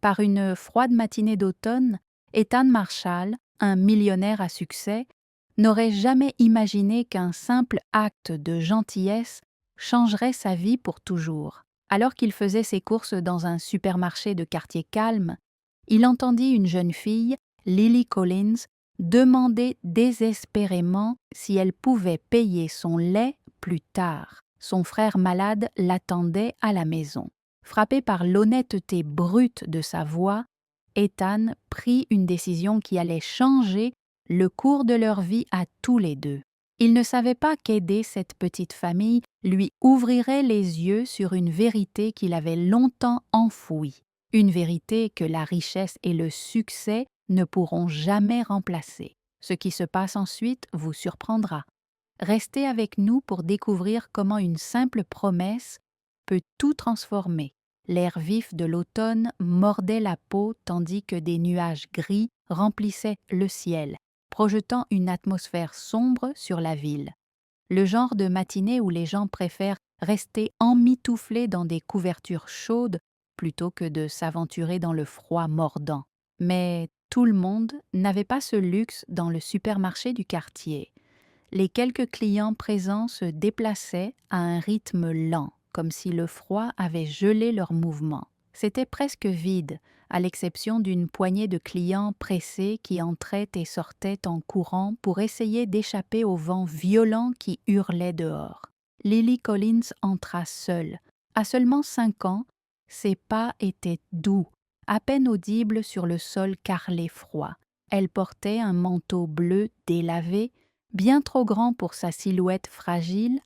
Par une froide matinée d'automne, Ethan Marshall, un millionnaire à succès, n'aurait jamais imaginé qu'un simple acte de gentillesse changerait sa vie pour toujours. Alors qu'il faisait ses courses dans un supermarché de quartier calme, il entendit une jeune fille, Lily Collins, demander désespérément si elle pouvait payer son lait plus tard. Son frère malade l'attendait à la maison. Frappé par l'honnêteté brute de sa voix, Ethan prit une décision qui allait changer le cours de leur vie à tous les deux. Il ne savait pas qu'aider cette petite famille lui ouvrirait les yeux sur une vérité qu'il avait longtemps enfouie, une vérité que la richesse et le succès ne pourront jamais remplacer. Ce qui se passe ensuite vous surprendra. Restez avec nous pour découvrir comment une simple promesse peut tout transformer. L'air vif de l'automne mordait la peau tandis que des nuages gris remplissaient le ciel, projetant une atmosphère sombre sur la ville. Le genre de matinée où les gens préfèrent rester emmitouflés dans des couvertures chaudes plutôt que de s'aventurer dans le froid mordant. Mais tout le monde n'avait pas ce luxe dans le supermarché du quartier. Les quelques clients présents se déplaçaient à un rythme lent, comme si le froid avait gelé leurs mouvements. C'était presque vide, à l'exception d'une poignée de clients pressés qui entraient et sortaient en courant pour essayer d'échapper au vent violent qui hurlait dehors. Lily Collins entra seule. À seulement 5 ans, ses pas étaient doux, à peine audibles sur le sol carrelé froid. Elle portait un manteau bleu délavé, bien trop grand pour sa silhouette fragile,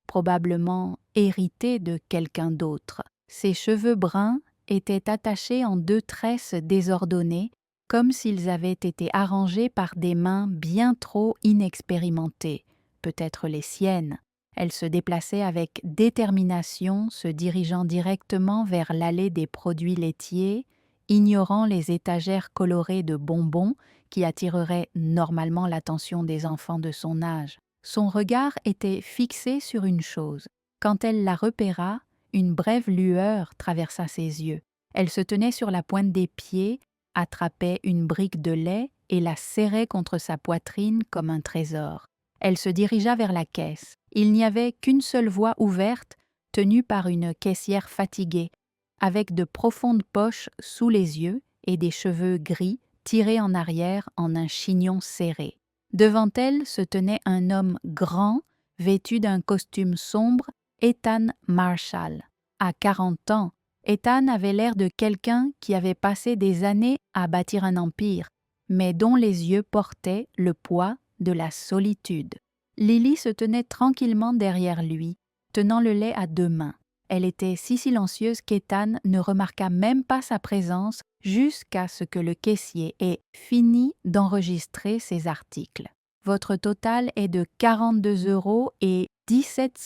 probablement hérité de quelqu'un d'autre. Ses cheveux bruns étaient attachés en 2 tresses désordonnées, comme s'ils avaient été arrangés par des mains bien trop inexpérimentées, peut-être les siennes. Elle se déplaçait avec détermination, se dirigeant directement vers l'allée des produits laitiers, ignorant les étagères colorées de bonbons qui attireraient normalement l'attention des enfants de son âge. Son regard était fixé sur une chose. Quand elle la repéra, une brève lueur traversa ses yeux. Elle se tenait sur la pointe des pieds, attrapait une brique de lait et la serrait contre sa poitrine comme un trésor. Elle se dirigea vers la caisse. Il n'y avait qu'une seule voie ouverte, tenue par une caissière fatiguée, avec de profondes poches sous les yeux et des cheveux gris tirés en arrière en un chignon serré. Devant elle se tenait un homme grand, vêtu d'un costume sombre, Ethan Marshall. À 40 ans, Ethan avait l'air de quelqu'un qui avait passé des années à bâtir un empire, mais dont les yeux portaient le poids de la solitude. Lily se tenait tranquillement derrière lui, tenant le lait à 2 mains. Elle était si silencieuse qu'Ethan ne remarqua même pas sa présence jusqu'à ce que le caissier ait fini d'enregistrer ses articles. Votre total est de 42,17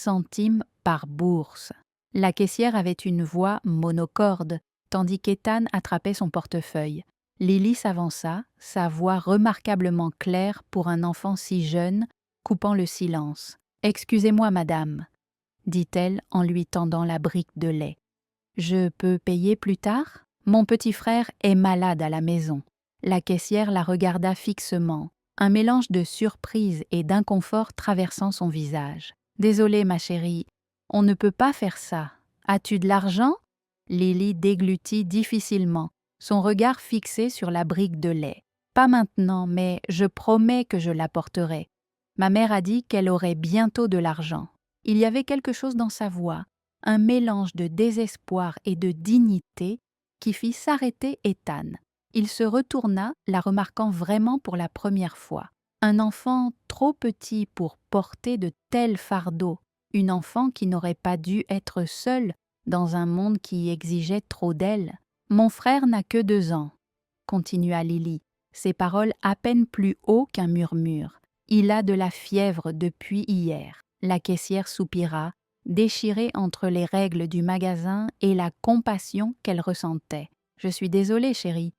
€ par bourse. La caissière avait une voix monocorde, tandis qu'Ethan attrapait son portefeuille. Lily s'avança, sa voix remarquablement claire pour un enfant si jeune, coupant le silence. « Excusez-moi, madame », dit-elle en lui tendant la brique de lait. « Je peux payer plus tard ? Mon petit frère est malade à la maison. » La caissière la regarda fixement, un mélange de surprise et d'inconfort traversant son visage. « Désolée, ma chérie, on ne peut pas faire ça. As-tu de l'argent ?» Lily déglutit difficilement, son regard fixé sur la brique de lait. « Pas maintenant, mais je promets que je l'apporterai. Ma mère a dit qu'elle aurait bientôt de l'argent. » Il y avait quelque chose dans sa voix, un mélange de désespoir et de dignité qui fit s'arrêter Ethan. Il se retourna, la remarquant vraiment pour la première fois. Un enfant trop petit pour porter de tels fardeaux, une enfant qui n'aurait pas dû être seule dans un monde qui exigeait trop d'elle. « Mon frère n'a que 2 ans, » continua Lily, ses paroles à peine plus haut qu'un murmure. « Il a de la fièvre depuis hier. » La caissière soupira, déchirée entre les règles du magasin et la compassion qu'elle ressentait. « Je suis désolée, chérie,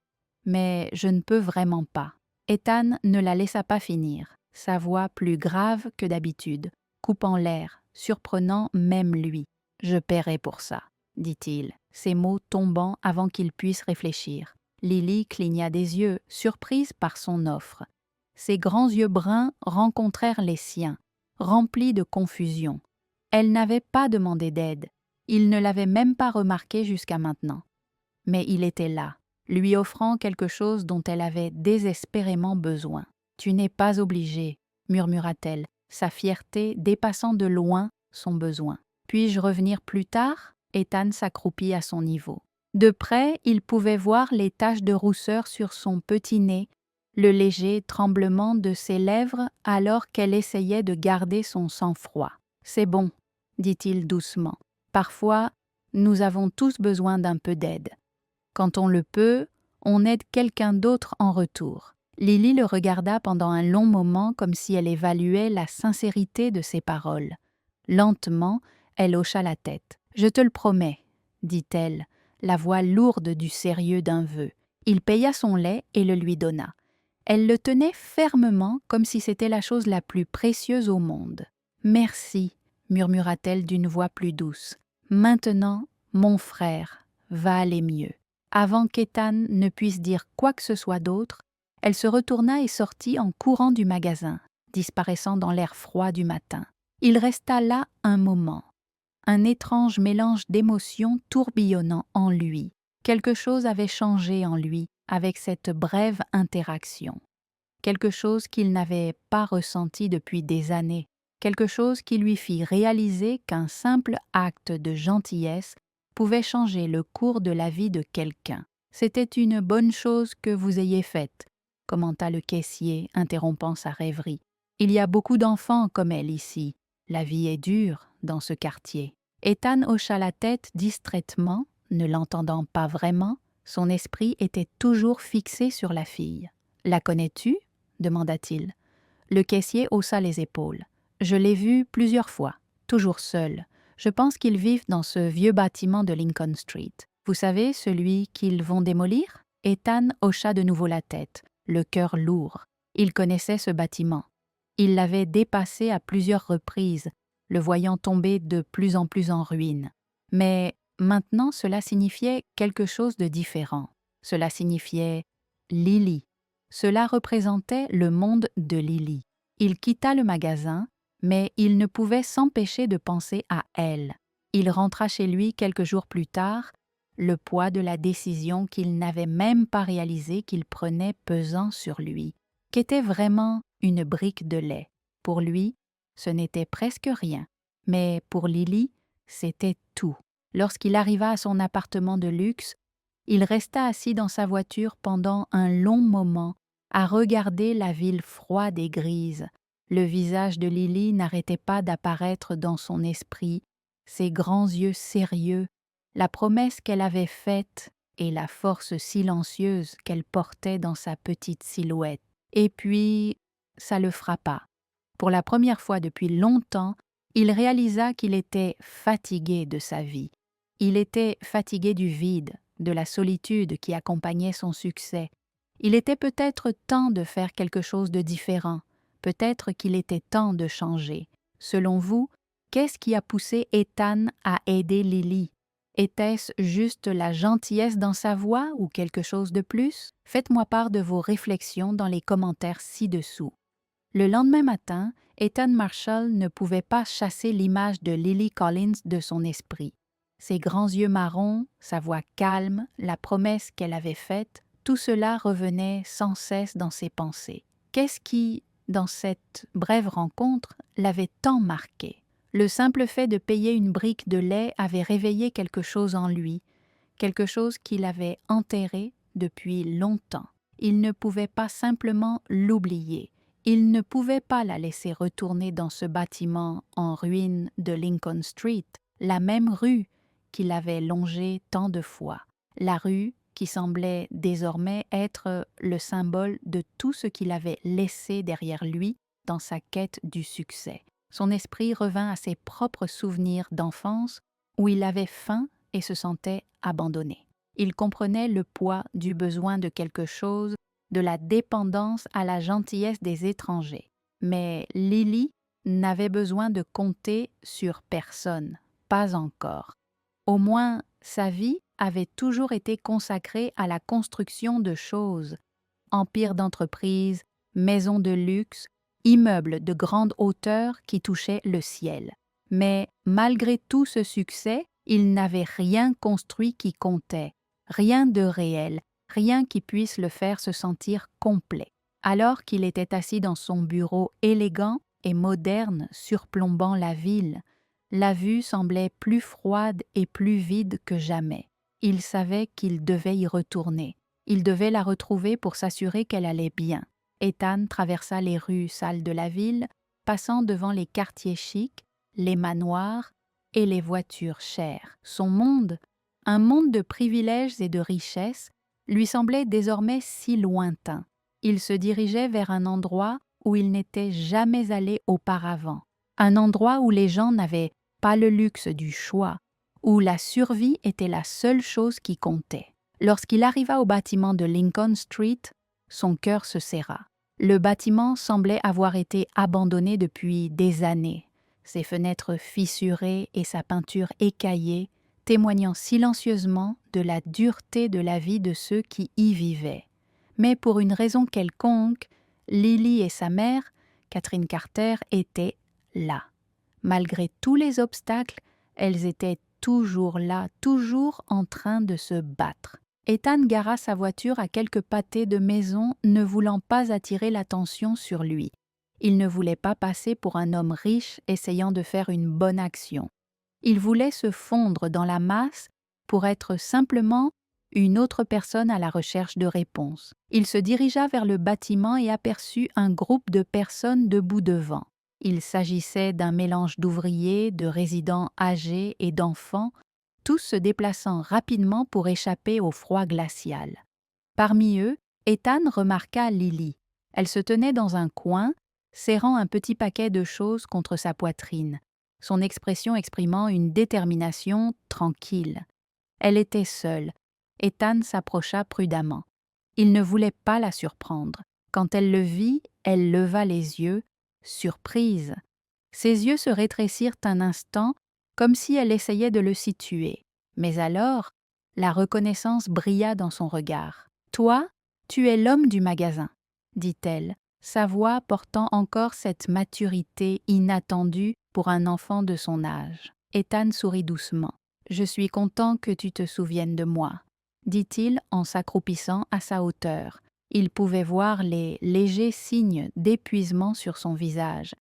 mais je ne peux vraiment pas. » Ethan ne la laissa pas finir, sa voix plus grave que d'habitude, coupant l'air, surprenant même lui. « Je paierai pour ça, » dit-il. ces mots tombant avant qu'il puisse réfléchir. Lily cligna des yeux, surprise par son offre. Ses grands yeux bruns rencontrèrent les siens, remplis de confusion. Elle n'avait pas demandé d'aide. Il ne l'avait même pas remarqué jusqu'à maintenant. Mais il était là, lui offrant quelque chose dont elle avait désespérément besoin. « Tu n'es pas obligé, » murmura-t-elle, sa fierté dépassant de loin son besoin. « Puis-je revenir plus tard ?» Ethan s'accroupit à son niveau. De près, il pouvait voir les taches de rousseur sur son petit nez, le léger tremblement de ses lèvres alors qu'elle essayait de garder son sang-froid. « C'est bon, » dit-il doucement. « Parfois, nous avons tous besoin d'un peu d'aide. Quand on le peut, on aide quelqu'un d'autre en retour. » Lily le regarda pendant un long moment comme si elle évaluait la sincérité de ses paroles. Lentement, elle hocha la tête. « Je te le promets, » dit-elle, la voix lourde du sérieux d'un vœu. Il paya son lait et le lui donna. Elle le tenait fermement comme si c'était la chose la plus précieuse au monde. « Merci, » murmura-t-elle d'une voix plus douce. « Maintenant, mon frère va aller mieux. » Avant qu'Ethan ne puisse dire quoi que ce soit d'autre, elle se retourna et sortit en courant du magasin, disparaissant dans l'air froid du matin. Il resta là un moment, un étrange mélange d'émotions tourbillonnant en lui. Quelque chose avait changé en lui avec cette brève interaction. Quelque chose qu'il n'avait pas ressenti depuis des années, quelque chose qui lui fit réaliser qu'un simple acte de gentillesse pouvait changer le cours de la vie de quelqu'un. « C'était une bonne chose que vous ayez faite, » commenta le caissier, interrompant sa rêverie. « Il y a beaucoup d'enfants comme elle ici. La vie est dure dans ce quartier. » Ethan hocha la tête distraitement, ne l'entendant pas vraiment. Son esprit était toujours fixé sur la fille. « La connais-tu » demanda-t-il. Le caissier haussa les épaules. « Je l'ai vue plusieurs fois, toujours seule. Je pense qu'ils vivent dans ce vieux bâtiment de Lincoln Street. Vous savez, celui qu'ils vont démolir ?» Ethan hocha de nouveau la tête, le cœur lourd. Il connaissait ce bâtiment. Il l'avait dépassé à plusieurs reprises, le voyant tomber de plus en ruine. Mais maintenant, cela signifiait quelque chose de différent. Cela signifiait Lily. Cela représentait le monde de Lily. Il quitta le magasin, mais il ne pouvait s'empêcher de penser à elle. Il rentra chez lui quelques jours plus tard, le poids de la décision qu'il n'avait même pas réalisé qu'il prenait pesant sur lui. Qu'était vraiment une brique de lait? Pour lui, ce n'était presque rien, mais pour Lily, c'était tout. Lorsqu'il arriva à son appartement de luxe, il resta assis dans sa voiture pendant un long moment à regarder la ville froide et grise. Le visage de Lily n'arrêtait pas d'apparaître dans son esprit, ses grands yeux sérieux, la promesse qu'elle avait faite et la force silencieuse qu'elle portait dans sa petite silhouette. Et puis, ça le frappa. Pour la première fois depuis longtemps, il réalisa qu'il était fatigué de sa vie. Il était fatigué du vide, de la solitude qui accompagnait son succès. Il était peut-être temps de faire quelque chose de différent. Peut-être qu'il était temps de changer. Selon vous, qu'est-ce qui a poussé Ethan à aider Lily? Était-ce juste la gentillesse dans sa voix ou quelque chose de plus? Faites-moi part de vos réflexions dans les commentaires ci-dessous. Le lendemain matin, Ethan Marshall ne pouvait pas chasser l'image de Lily Collins de son esprit. Ses grands yeux marrons, sa voix calme, la promesse qu'elle avait faite, tout cela revenait sans cesse dans ses pensées. Qu'est-ce qui, dans cette brève rencontre, l'avait tant marqué? Le simple fait de payer une brique de lait avait réveillé quelque chose en lui, quelque chose qu'il avait enterré depuis longtemps. Il ne pouvait pas simplement l'oublier. Il ne pouvait pas la laisser retourner dans ce bâtiment en ruine de Lincoln Street, la même rue qu'il avait longée tant de fois, la rue qui semblait désormais être le symbole de tout ce qu'il avait laissé derrière lui dans sa quête du succès. Son esprit revint à ses propres souvenirs d'enfance où il avait faim et se sentait abandonné. Il comprenait le poids du besoin de quelque chose, de la dépendance à la gentillesse des étrangers. Mais Lily n'avait besoin de compter sur personne, pas encore. Au moins, Sa vie avait toujours été consacrée à la construction de choses, empires d'entreprise, maisons de luxe, immeubles de grande hauteur qui touchaient le ciel. Mais malgré tout ce succès, il n'avait rien construit qui comptait, rien de réel, rien qui puisse le faire se sentir complet. Alors qu'il était assis dans son bureau élégant et moderne surplombant la vue semblait plus froide et plus vide que jamais. Il savait qu'il devait y retourner. Il devait la retrouver pour s'assurer qu'elle allait bien. Ethan traversa les rues sales de la ville, passant devant les quartiers chics, les manoirs et les voitures chères. Son monde, un monde de privilèges et de richesses, lui semblait désormais si lointain. Il se dirigeait vers un endroit où il n'était jamais allé auparavant, un endroit où les gens n'avaient pas le luxe du choix, où la survie était la seule chose qui comptait. Lorsqu'il arriva au bâtiment de Lincoln Street, son cœur se serra. Le bâtiment semblait avoir été abandonné depuis des années, ses fenêtres fissurées et sa peinture écaillée, témoignant silencieusement de la dureté de la vie de ceux qui y vivaient. Mais pour une raison quelconque, Lily et sa mère, Catherine Carter, étaient là. Malgré tous les obstacles, elles étaient toujours là, toujours en train de se battre. Ethan gara sa voiture à quelques pâtés de maison, ne voulant pas attirer l'attention sur lui. Il ne voulait pas passer pour un homme riche essayant de faire une bonne action. Il voulait se fondre dans la masse pour être simplement une autre personne à la recherche de réponses. Il se dirigea vers le bâtiment et aperçut un groupe de personnes debout devant. Il s'agissait d'un mélange d'ouvriers, de résidents âgés et d'enfants, tous se déplaçant rapidement pour échapper au froid glacial. Parmi eux, Ethan remarqua Lily. Elle se tenait dans un coin, serrant un petit paquet de choses contre sa poitrine, son expression exprimant une détermination tranquille. Elle était seule. Ethan s'approcha prudemment. Il ne voulait pas la surprendre. Quand elle le vit, elle leva les yeux, surprise. Ses yeux se rétrécirent un instant, comme si elle essayait de le situer. Mais alors, la reconnaissance brilla dans son regard. « Toi, tu es l'homme du magasin, » dit-elle, sa voix portant encore cette maturité inattendue pour un enfant de son âge. Ethan sourit doucement. « Je suis content que tu te souviennes de moi, » dit-il en s'accroupissant à sa hauteur. Il pouvait voir les légers signes d'épuisement sur son visage,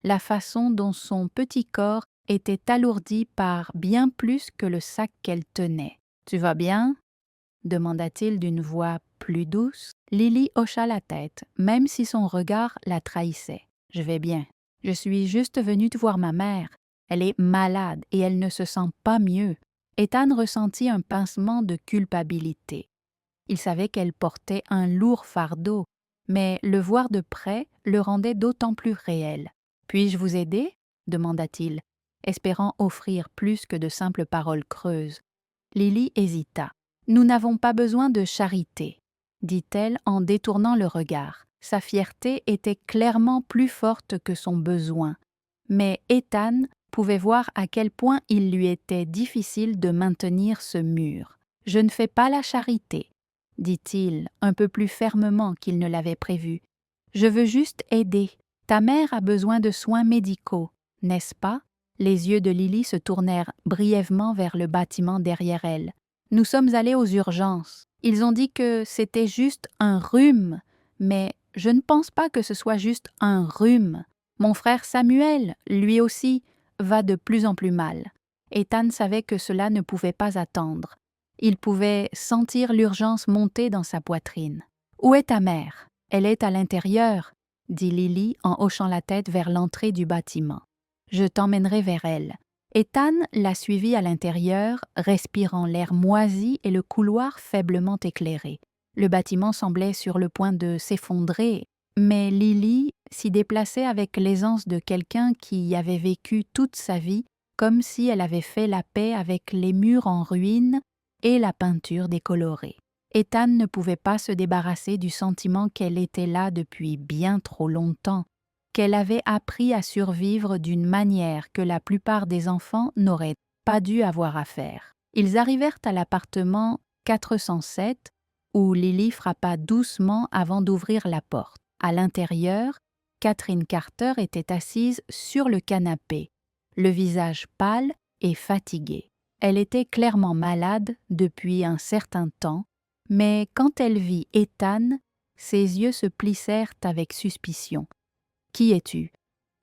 la façon dont son petit corps était alourdi par bien plus que le sac qu'elle tenait. « Tu vas bien ?» demanda-t-il d'une voix plus douce. Lily hocha la tête, même si son regard la trahissait. « Je vais bien. Je suis juste venue te voir ma mère. Elle est malade et elle ne se sent pas mieux. » Ethan ressentit un pincement de culpabilité. Il savait qu'elle portait un lourd fardeau, mais le voir de près le rendait d'autant plus réel. « Puis-je vous aider ?» demanda-t-il, espérant offrir plus que de simples paroles creuses. Lily hésita. « Nous n'avons pas besoin de charité, » dit-elle en détournant le regard. Sa fierté était clairement plus forte que son besoin, mais Ethan pouvait voir à quel point il lui était difficile de maintenir ce mur. « Je ne fais pas la charité, » dit-il, un peu plus fermement qu'il ne l'avait prévu. « Je veux juste aider. Ta mère a besoin de soins médicaux, n'est-ce pas ?» Les yeux de Lily se tournèrent brièvement vers le bâtiment derrière elle. « Nous sommes allés aux urgences. Ils ont dit que c'était juste un rhume, mais je ne pense pas que ce soit juste un rhume. Mon frère Samuel, lui aussi, va de plus en plus mal. » Ethan savait que cela ne pouvait pas attendre. Il pouvait sentir l'urgence monter dans sa poitrine. « Où est ta mère ? Elle est à l'intérieur, » dit Lily en hochant la tête vers l'entrée du bâtiment. « Je t'emmènerai vers elle. » Ethan la suivit à l'intérieur, respirant l'air moisi et le couloir faiblement éclairé. Le bâtiment semblait sur le point de s'effondrer, mais Lily s'y déplaçait avec l'aisance de quelqu'un qui y avait vécu toute sa vie, comme si elle avait fait la paix avec les murs en ruine et la peinture décolorée. Ethan ne pouvait pas se débarrasser du sentiment qu'elle était là depuis bien trop longtemps, qu'elle avait appris à survivre d'une manière que la plupart des enfants n'auraient pas dû avoir à faire. Ils arrivèrent à l'appartement 407 où Lily frappa doucement avant d'ouvrir la porte. À l'intérieur, Catherine Carter était assise sur le canapé, le visage pâle et fatigué. Elle était clairement malade depuis un certain temps, mais quand elle vit Ethan, ses yeux se plissèrent avec suspicion. « Qui es-tu »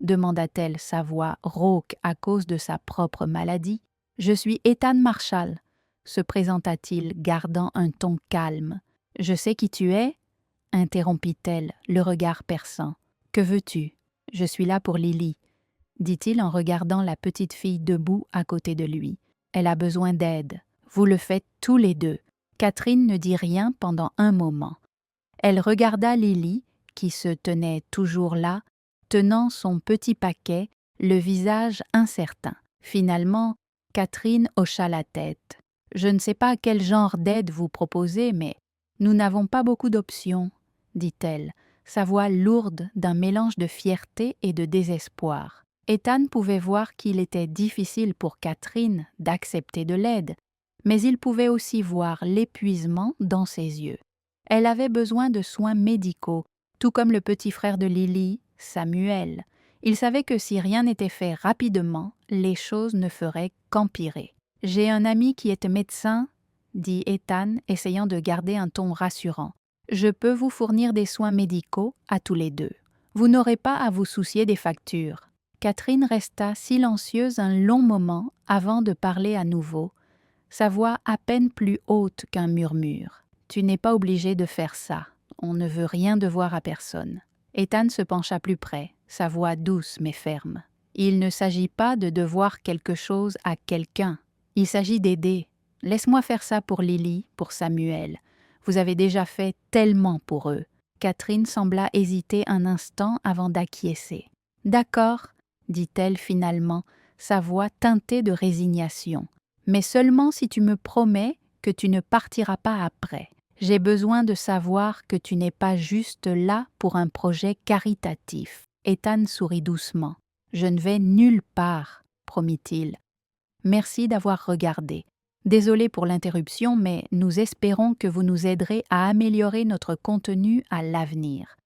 demanda-t-elle, sa voix rauque à cause de sa propre maladie. « Je suis Ethan Marshall » se présenta-t-il, gardant un ton calme. « Je sais qui tu es » interrompit-elle, le regard perçant. « Que veux-tu »« Je suis là pour Lily » dit-il en regardant la petite fille debout à côté de lui. « Elle a besoin d'aide. Vous le faites tous les deux. » Catherine ne dit rien pendant un moment. Elle regarda Lily, qui se tenait toujours là, tenant son petit paquet, le visage incertain. Finalement, Catherine hocha la tête. « Je ne sais pas quel genre d'aide vous proposez, mais nous n'avons pas beaucoup d'options, » dit-elle, sa voix lourde d'un mélange de fierté et de désespoir. Ethan pouvait voir qu'il était difficile pour Catherine d'accepter de l'aide, mais il pouvait aussi voir l'épuisement dans ses yeux. Elle avait besoin de soins médicaux, tout comme le petit frère de Lily, Samuel. Il savait que si rien n'était fait rapidement, les choses ne feraient qu'empirer. « J'ai un ami qui est médecin, » dit Ethan, essayant de garder un ton rassurant. « Je peux vous fournir des soins médicaux à tous les deux. Vous n'aurez pas à vous soucier des factures. » Catherine resta silencieuse un long moment avant de parler à nouveau, sa voix à peine plus haute qu'un murmure. « Tu n'es pas obligé de faire ça. On ne veut rien devoir à personne. » Ethan se pencha plus près, sa voix douce mais ferme. « Il ne s'agit pas de devoir quelque chose à quelqu'un. Il s'agit d'aider. Laisse-moi faire ça pour Lily, pour Samuel. Vous avez déjà fait tellement pour eux. » Catherine sembla hésiter un instant avant d'acquiescer. « D'accord, » dit-elle finalement, sa voix teintée de résignation. « Mais seulement si tu me promets que tu ne partiras pas après. J'ai besoin de savoir que tu n'es pas juste là pour un projet caritatif. » Ethan sourit doucement. « Je ne vais nulle part, » promit-il. « Merci d'avoir regardé. Désolé pour l'interruption, mais nous espérons que vous nous aiderez à améliorer notre contenu à l'avenir.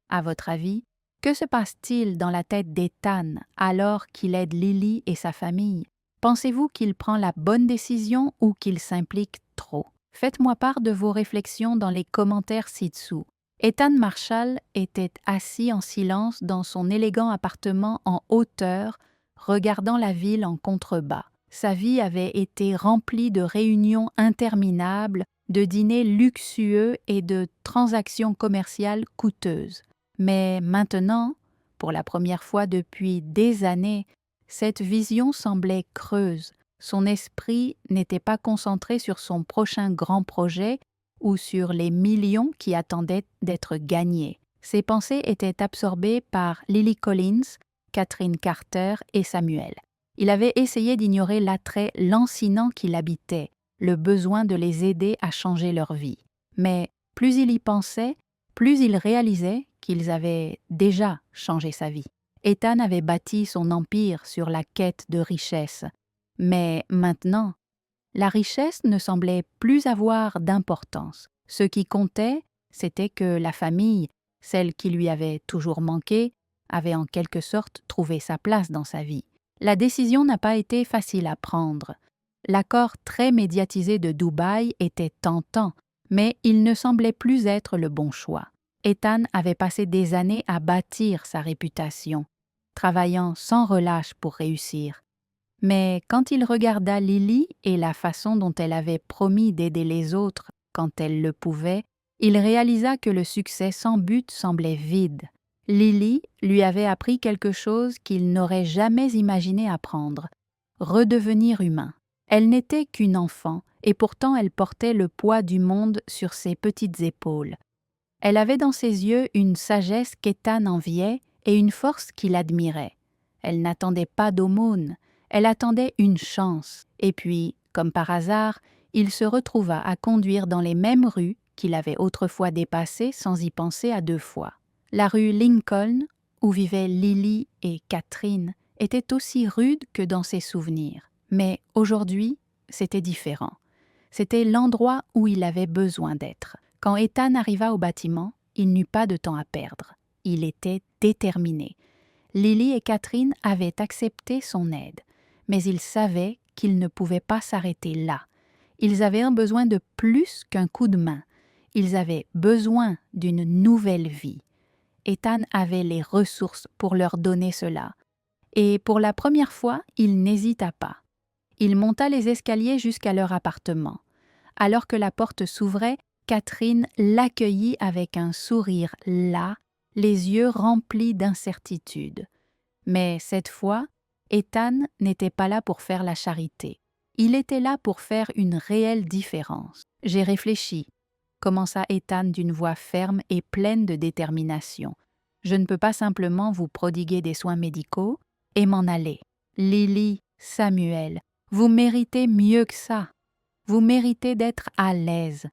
À votre avis, que se passe-t-il dans la tête d'Ethan alors qu'il aide Lily et sa famille? Pensez-vous qu'il prend la bonne décision ou qu'il s'implique trop? Faites-moi part de vos réflexions dans les commentaires ci-dessous. Ethan Marshall était assis en silence dans son élégant appartement en hauteur, regardant la ville en contrebas. Sa vie avait été remplie de réunions interminables, de dîners luxueux et de transactions commerciales coûteuses. Mais maintenant, pour la première fois depuis des années, cette vision semblait creuse. Son esprit n'était pas concentré sur son prochain grand projet ou sur les millions qui attendaient d'être gagnés. Ses pensées étaient absorbées par Lily Collins, Catherine Carter et Samuel. Il avait essayé d'ignorer l'attrait lancinant qui l'habitait, le besoin de les aider à changer leur vie. Mais plus il y pensait, plus il réalisait qu'ils avaient déjà changé sa vie. Ethan avait bâti son empire sur la quête de richesse. Mais maintenant, la richesse ne semblait plus avoir d'importance. Ce qui comptait, c'était que la famille, celle qui lui avait toujours manqué, avait en quelque sorte trouvé sa place dans sa vie. La décision n'a pas été facile à prendre. L'accord très médiatisé de Dubaï était tentant, mais il ne semblait plus être le bon choix. Ethan avait passé des années à bâtir sa réputation, travaillant sans relâche pour réussir. Mais quand il regarda Lily et la façon dont elle avait promis d'aider les autres quand elle le pouvait, il réalisa que le succès sans but semblait vide. Lily lui avait appris quelque chose qu'il n'aurait jamais imaginé apprendre, redevenir humain. Elle n'était qu'une enfant, et pourtant elle portait le poids du monde sur ses petites épaules. Elle avait dans ses yeux une sagesse qu'Ethan enviait et une force qu'il admirait. Elle n'attendait pas d'aumône, elle attendait une chance. Et puis, comme par hasard, il se retrouva à conduire dans les mêmes rues qu'il avait autrefois dépassées sans y penser à deux fois. La rue Lincoln, où vivaient Lily et Catherine, était aussi rude que dans ses souvenirs. Mais aujourd'hui, c'était différent. C'était l'endroit où il avait besoin d'être. Quand Ethan arriva au bâtiment, il n'eut pas de temps à perdre. Il était déterminé. Lily et Catherine avaient accepté son aide, mais ils savaient qu'ils ne pouvaient pas s'arrêter là. Ils avaient un besoin de plus qu'un coup de main. Ils avaient besoin d'une nouvelle vie. Ethan avait les ressources pour leur donner cela. Et pour la première fois, il n'hésita pas. Il monta les escaliers jusqu'à leur appartement. Alors que la porte s'ouvrait, Catherine l'accueillit avec un sourire las, les yeux remplis d'incertitude. Mais cette fois, Ethan n'était pas là pour faire la charité. Il était là pour faire une réelle différence. « J'ai réfléchi », commença Ethan d'une voix ferme et pleine de détermination. « Je ne peux pas simplement vous prodiguer des soins médicaux et m'en aller. Lily, Samuel, vous méritez mieux que ça. Vous méritez d'être à l'aise.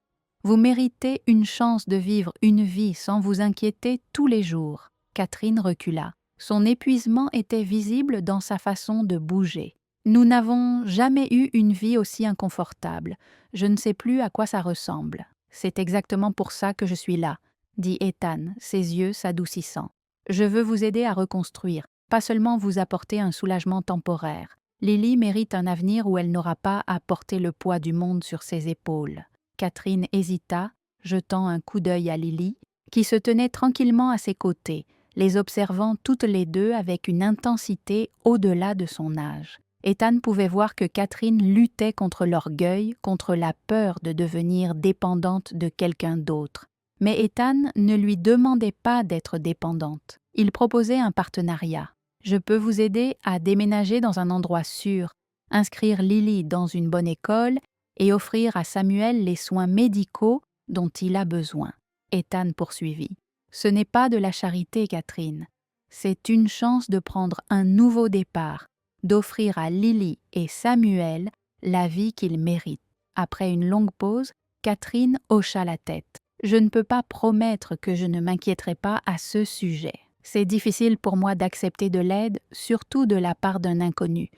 Vous méritez une chance de vivre une vie sans vous inquiéter tous les jours. » Catherine recula. Son épuisement était visible dans sa façon de bouger. « Nous n'avons jamais eu une vie aussi inconfortable. Je ne sais plus à quoi ça ressemble. C'est exactement pour ça que je suis là, » dit Ethan, ses yeux s'adoucissant. « Je veux vous aider à reconstruire, pas seulement vous apporter un soulagement temporaire. Lily mérite un avenir où elle n'aura pas à porter le poids du monde sur ses épaules. » Catherine hésita, jetant un coup d'œil à Lily, qui se tenait tranquillement à ses côtés, les observant toutes les deux avec une intensité au-delà de son âge. Ethan pouvait voir que Catherine luttait contre l'orgueil, contre la peur de devenir dépendante de quelqu'un d'autre. Mais Ethan ne lui demandait pas d'être dépendante. Il proposait un partenariat. « Je peux vous aider à déménager dans un endroit sûr, inscrire Lily dans une bonne école et offrir à Samuel les soins médicaux dont il a besoin. » Ethan poursuivit. « Ce n'est pas de la charité, Catherine. C'est une chance de prendre un nouveau départ, d'offrir à Lily et Samuel la vie qu'ils méritent. » Après une longue pause, Catherine hocha la tête. « Je ne peux pas promettre que je ne m'inquiéterai pas à ce sujet. C'est difficile pour moi d'accepter de l'aide, surtout de la part d'un inconnu.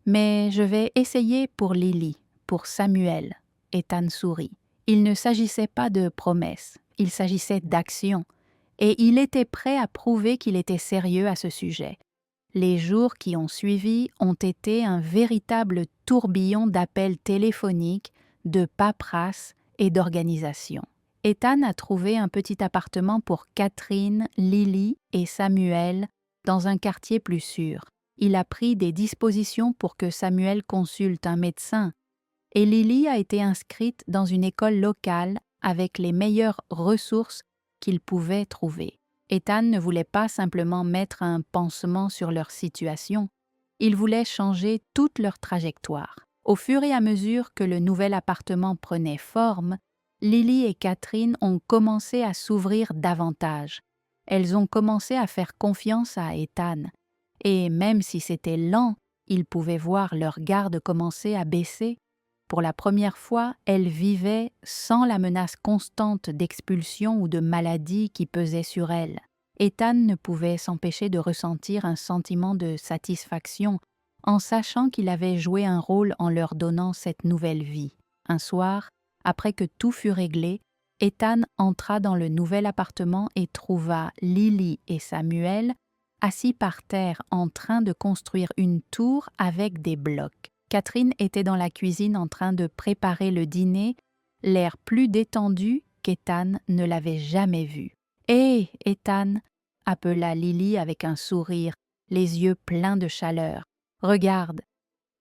Mais je vais essayer pour Lily, pour Samuel. » Ethan sourit. Il ne s'agissait pas de promesses, il s'agissait d'action. Et il était prêt à prouver qu'il était sérieux à ce sujet. Les jours qui ont suivi ont été un véritable tourbillon d'appels téléphoniques, de paperasse et d'organisation. Ethan a trouvé un petit appartement pour Catherine, Lily et Samuel dans un quartier plus sûr. Il a pris des dispositions pour que Samuel consulte un médecin et Lily a été inscrite dans une école locale avec les meilleures ressources qu'il pouvait trouver. Ethan ne voulait pas simplement mettre un pansement sur leur situation, il voulait changer toute leur trajectoire. Au fur et à mesure que le nouvel appartement prenait forme, Lily et Catherine ont commencé à s'ouvrir davantage. Elles ont commencé à faire confiance à Ethan. Et même si c'était lent, ils pouvaient voir leur garde commencer à baisser. Pour la première fois, elles vivaient sans la menace constante d'expulsion ou de maladie qui pesait sur elles. Ethan ne pouvait s'empêcher de ressentir un sentiment de satisfaction en sachant qu'il avait joué un rôle en leur donnant cette nouvelle vie. Un soir, après que tout fut réglé, Ethan entra dans le nouvel appartement et trouva Lily et Samuel assis par terre en train de construire une tour avec des blocs. Catherine était dans la cuisine en train de préparer le dîner, l'air plus détendu qu'Ethan ne l'avait jamais vu. « Hé, Ethan !» appela Lily avec un sourire, les yeux pleins de chaleur. « Regarde,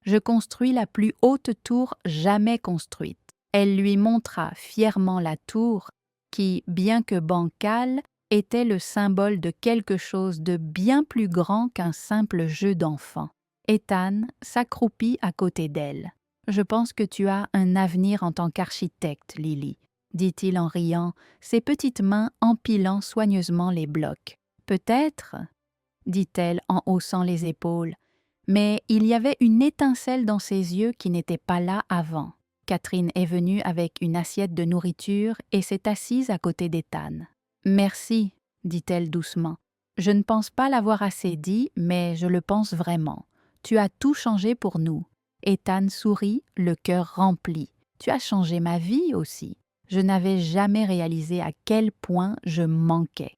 je construis la plus haute tour jamais construite. » Elle lui montra fièrement la tour qui, bien que bancale, était le symbole de quelque chose de bien plus grand qu'un simple jeu d'enfant. Ethan s'accroupit à côté d'elle. « Je pense que tu as un avenir en tant qu'architecte, Lily, » dit-il en riant, ses petites mains empilant soigneusement les blocs. « Peut-être, » dit-elle en haussant les épaules, mais il y avait une étincelle dans ses yeux qui n'était pas là avant. Catherine est venue avec une assiette de nourriture et s'est assise à côté d'Ethan. « Merci, » dit-elle doucement. « Je ne pense pas l'avoir assez dit, mais je le pense vraiment. Tu as tout changé pour nous. Ethan sourit, le cœur rempli. Tu as changé ma vie aussi. Je n'avais jamais réalisé à quel point je manquais.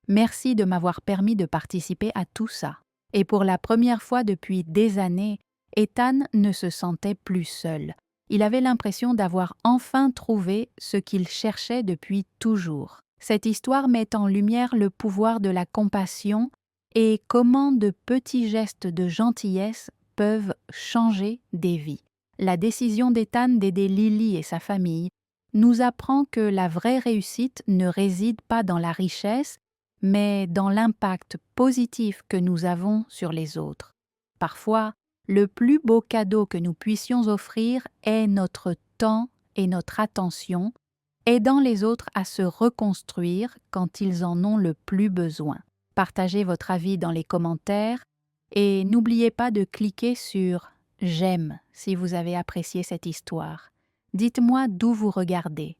Merci de m'avoir permis de participer à tout ça. Et pour la première fois depuis des années, Ethan ne se sentait plus seul. Il avait l'impression d'avoir enfin trouvé ce qu'il cherchait depuis toujours. Cette histoire met en lumière le pouvoir de la compassion et comment de petits gestes de gentillesse peuvent changer des vies. La décision d'Ethan d'aider Lily et sa famille nous apprend que la vraie réussite ne réside pas dans la richesse, mais dans l'impact positif que nous avons sur les autres. Parfois, le plus beau cadeau que nous puissions offrir est notre temps et notre attention, aidant les autres à se reconstruire quand ils en ont le plus besoin. Partagez votre avis dans les commentaires et n'oubliez pas de cliquer sur « J'aime » si vous avez apprécié cette histoire. Dites-moi d'où vous regardez.